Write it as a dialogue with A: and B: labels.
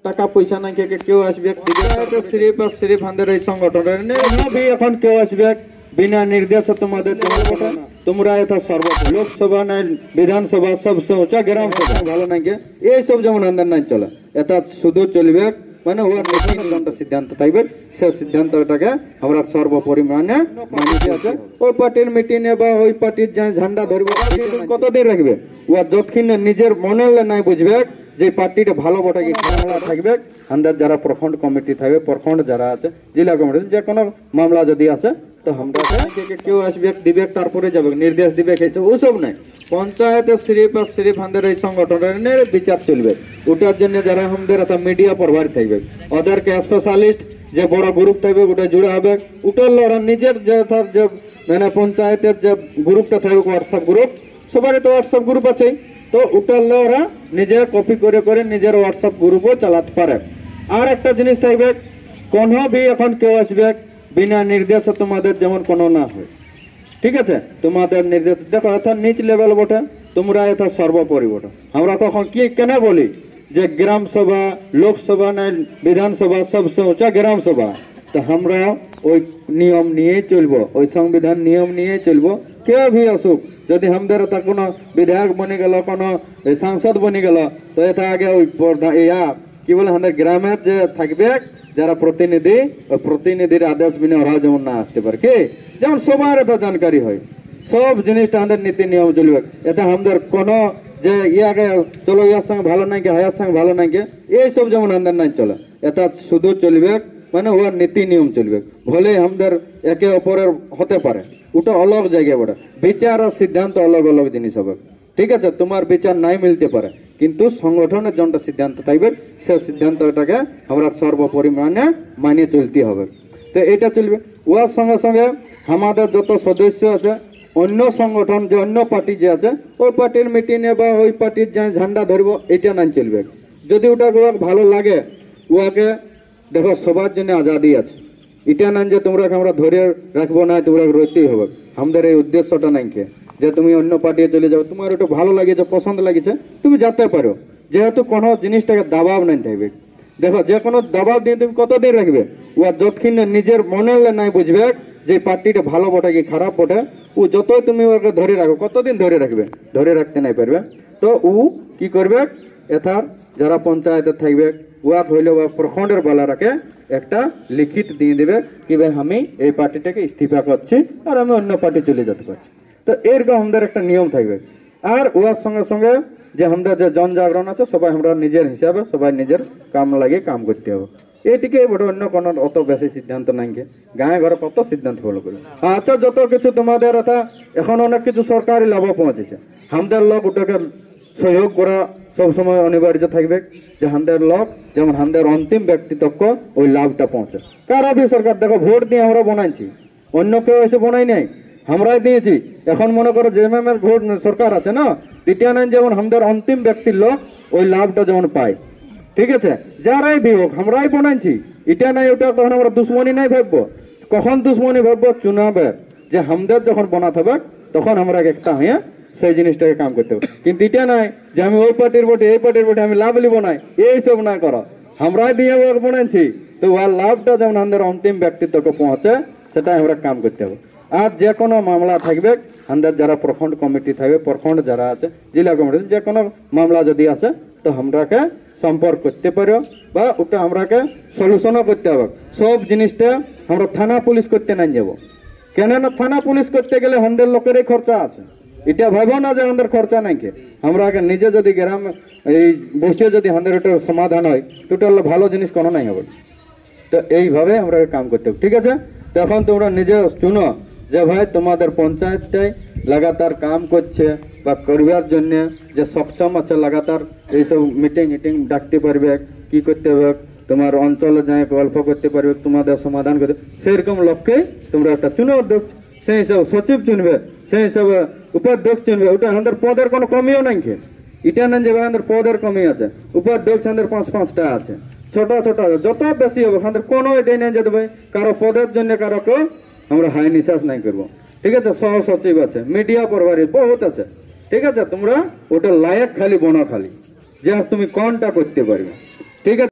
A: টাকা পয়সা নাই কেউ আসবে সিরিপ আর সিরিপ আমাদের এই সংগঠনের এখন কেউ আসবে বিনা নির্দেশে তোমাদের তোমরা এটা সর্ব লোকসভা নাই বিধানসভা সবচেয়ে উঁচা গ্রাম সভা ভালো নাই এইসব যেমন আমাদের নাই চলে এটা শুধু চলবে মানে ওর সিদ্ধান্ত থাকবে সেই সিদ্ধান্তটাকে আমরা সর্বপরিমাণে মানিতে আছে ওই পার্টির মিটিংয়ে বা ওই পার্টির ঝান্ডা ধরবে কতদিন রাখবে ও যতক্ষণ নিজের মনে নাই বুঝবে যে পার্টিটা ভালো বটে কি খারাপ থাকবে আমাদের যারা প্রখণ্ড কমিটি থাকবে প্রখণ্ড যারা আছে জেলা কমিটি যে কোনো মামলা যদি আছে তো আমরা কেউ আসবে দিবে তারপরে যাবে নির্দেশ দিবে ওসব নাই পঞ্চায়েতের সিরিপ আর সিরিপ আমাদের এই সংগঠনের বিচার চলবে ওটার জন্য যারা আমাদের একটা মিডিয়া প্রভারী থাকবে ওদেরকে স্পেশালিস্ট যে বড় গ্রুপ থাকবে ওটা জুড়ে হবে ওটার ওরা নিজের যে মানে পঞ্চায়েতের যে গ্রুপটা থাকবে হোয়াটসঅ্যাপ গ্রুপ সবারই তো হোয়াটসঅ্যাপ গ্রুপ আছে তো ওটার ওরা নিজে কপি করে করে নিজের হোয়াটসঅ্যাপ গ্রুপও চালাতে পারে আর একটা জিনিস থাকবে কোনো ভি এখন কেউ আসবে বিনা নির্দেশে তোমাদের যেমন কোনো না হয় ঠিক আছে তোমাদের নির্দেশ দেখো এটা নিচ লেভেল বটে তোমরা এটা সর্বোপরি বটে আমরা তখন কি কেন বলি যে গ্রাম সভা লোকসভা নাই বিধানসভা সবচেয়ে উঁচা গ্রাম সভা তো আমরা ওই নিয়ম নিয়েই চলবো ওই সংবিধান নিয়ম নিয়েই চলবো কেউ ভি আসুক যদি আমাদের এটা কোনো বিধায়ক বনে গেল কোনো সাংসদ বনে গেল তো এটা আগে ওই কি বলে আমাদের গ্রামের যে থাকবে যারা প্রতিনিধি ওই প্রতিনিধির আদেশ বিনা ওরা যেমন না আসতে পারে কি যেমন সবার এটা জানকারি হয় সব জিনিসটা আমাদের নীতি নিয়ম চলবে এটা আমাদের কোনো যে ইয়াকে চলো ইয়ার সঙ্গে ভালো নাই কে হায়ার সঙ্গে ভালো নাই কে এইসব যেমন আমাদের নাই চলে এটা শুধু চলবে মানে ওর নীতি নিয়ম চলবে ভলে আমাদের একে অপরের হতে পারে ওটা অলগ জায়গায় বটে বিচার আর সিদ্ধান্ত অলগ অলগ জিনিস হবে ঠিক আছে তোমার বিচার নাই মিলতে পারে কিন্তু সংগঠনের যেটা সিদ্ধান্ত থাকবে সেই সিদ্ধান্তটাকে আমরা সর্বপরিমাণে মানিয়ে চলতে হবে তো এটা চলবে ওর সঙ্গে সঙ্গে আমাদের যত সদস্য আছে অন্য সংগঠন যে অন্য পার্টি যে আছে ওই পার্টির মিটিংয়ে বা ওই পার্টির যে ঝান্ডা ধরবো এটা নাই চলবে যদি ওটা ভালো লাগে ওকে দেখো সবার জন্য আজাদি আছে এটা নাই যে তোমরা আমরা ধরে রাখবো না তোমরা রইতেই হবে আমাদের এই উদ্দেশ্যটা নাই কে যে তুমি অন্য পার্টি চলে যাও তোমার ওটা ভালো লাগেছে পছন্দ লাগেছে তুমি যেতে পারো যেহেতু কোনো জিনিসটাকে দাবাব নাই থাকবে দেখো যে কোনো দাবাব দিয়ে তুমি কতদিন রাখবে ও যতক্ষণ নিজের মনে নাই বুঝবে যে পার্টিটা ভালো বটে কি খারাপ বটে ও যতই তুমি ওকে ধরে রাখো কতদিন ধরে রাখবে ধরে রাখতে নাই পারবে তো ও কি করবে এথার যারা পঞ্চায়েতে থাকবে ওয়াক হইলে ওয়া প্রখণ্ডের বালারাকে একটা লিখিত দিয়ে দেবে কি ভাই আমি এই পার্টিটাকে ইস্তিফা করছি আর আমি অন্য পার্টি চলে যেতে পারছি তো এরকম আমাদের একটা নিয়ম থাকবে আর ওর সঙ্গে সঙ্গে যে আমাদের যে জনজাগরণ আছে সবাই আমরা নিজের হিসাবে সবাই নিজের কাম লাগে কাম করতে হবে এটিকে বড় অন্য কোনো অত বেশি সিদ্ধান্ত নাই গায়ে ঘরে কত সিদ্ধান্ত ফলো করবে আচ্ছা যত কিছু তোমাদের এটা এখন অনেক কিছু সরকারি লাভ পৌঁছেছে আমাদের লোক ওটাকে সহযোগ করা সবসময় অনিবার্য থাকবে যে আমাদের লোক যেমন আমাদের অন্তিম ব্যক্তিত্ব ওই লাভটা পৌঁছে কারা ভি সরকার দেখো ভোট দিয়ে আমরা বানাইছি অন্য কেউ এসে বানাই নাই আমরাই দিয়েছি এখন মনে করো যে এর ভোট সরকার আছে না দ্বিতীয় নাই যেমন আমাদের অন্তিম ব্যক্তির লোক ওই লাভটা যেমন পায় ঠিক আছে যারাই ভি হোক আমরাই বানাইছি এটা নাই ওটা তখন আমরা দুশ্মনী নাই ভাববো কখন দুশ্মনী ভাববো চুনাবের যে আমাদের যখন বানাতে হবে তখন আমরা একটা হয়ে সেই জিনিসটাকে কাম করতে হবে কিন্তু এটা নাই যে আমি ওই পার্টির ভোটে এই পার্টির ভোটে আমি লাভ লিব নাই এইসব না করো আমরাই দিয়ে বানাইছি তো ওর লাভটা যেমন আমাদের অন্তিম ব্যক্তিত্বকে পৌঁছে সেটা আমরা কাম করতে হবে আর যে কোনো মামলা থাকবে আমাদের যারা প্রখণ্ড কমিটি থাকবে প্রখণ্ড যারা আছে জেলা কমিটি যে কোনো মামলা যদি আছে তো আমরাকে সম্পর্ক করতে পারো বা ওটা আমরাকে সলিউশনও করতে হবে সব জিনিসটা আমরা থানা পুলিশ করতে নাই যাবো কেননা থানা পুলিশ করতে গেলে আমাদের লোকেরই খরচা আছে এটা ভাবো না যে আমাদের খরচা নাই কে আমরা আগে নিজে যদি গ্রাম এই বসে যদি আমাদের ওটা সমাধান হয় তো ওটা ভালো জিনিস কোনো নাই হবে তো এইভাবে আমরা কাম করতে হবে ঠিক আছে তখন তোমরা নিজে শুনো যে ভাই তোমাদের পঞ্চায়েতটাই লাগাতার কাম করছে বা করবার জন্য যে সক্ষম আছে লাগাতার এইসব মিটিং ডাকতে পারবে কি করতে হবে তোমার অঞ্চলে যাই গল্প করতে পারবে তোমাদের সমাধান করতে সেরকম লোককে তোমরা একটা চুনো অধ্যক্ষ সেই হিসাবে সচিব চুনবে সেই হিসাবে উপাধ্যক্ষ চুনবে ওটা আমাদের পদের কোনো কমিও নাই এটা নেন যে আমাদের পদের কমি আছে উপাধ্যক্ষ আমাদের 5-5টা আছে ছোট ছোট যত বেশি হবে আমাদের কোনো এটাই নেই যে ভাই কারো পদের জন্য কারো আমরা হাই নিঃশ্বাস নাই করবো ঠিক আছে সহ সচিব আছে মিডিয়া প্রভারী বহুত আছে ঠিক আছে তোমরা ওটা লায়ক খালি বনো খালি যে তুমি কোনটা করতে পারবে ঠিক আছে।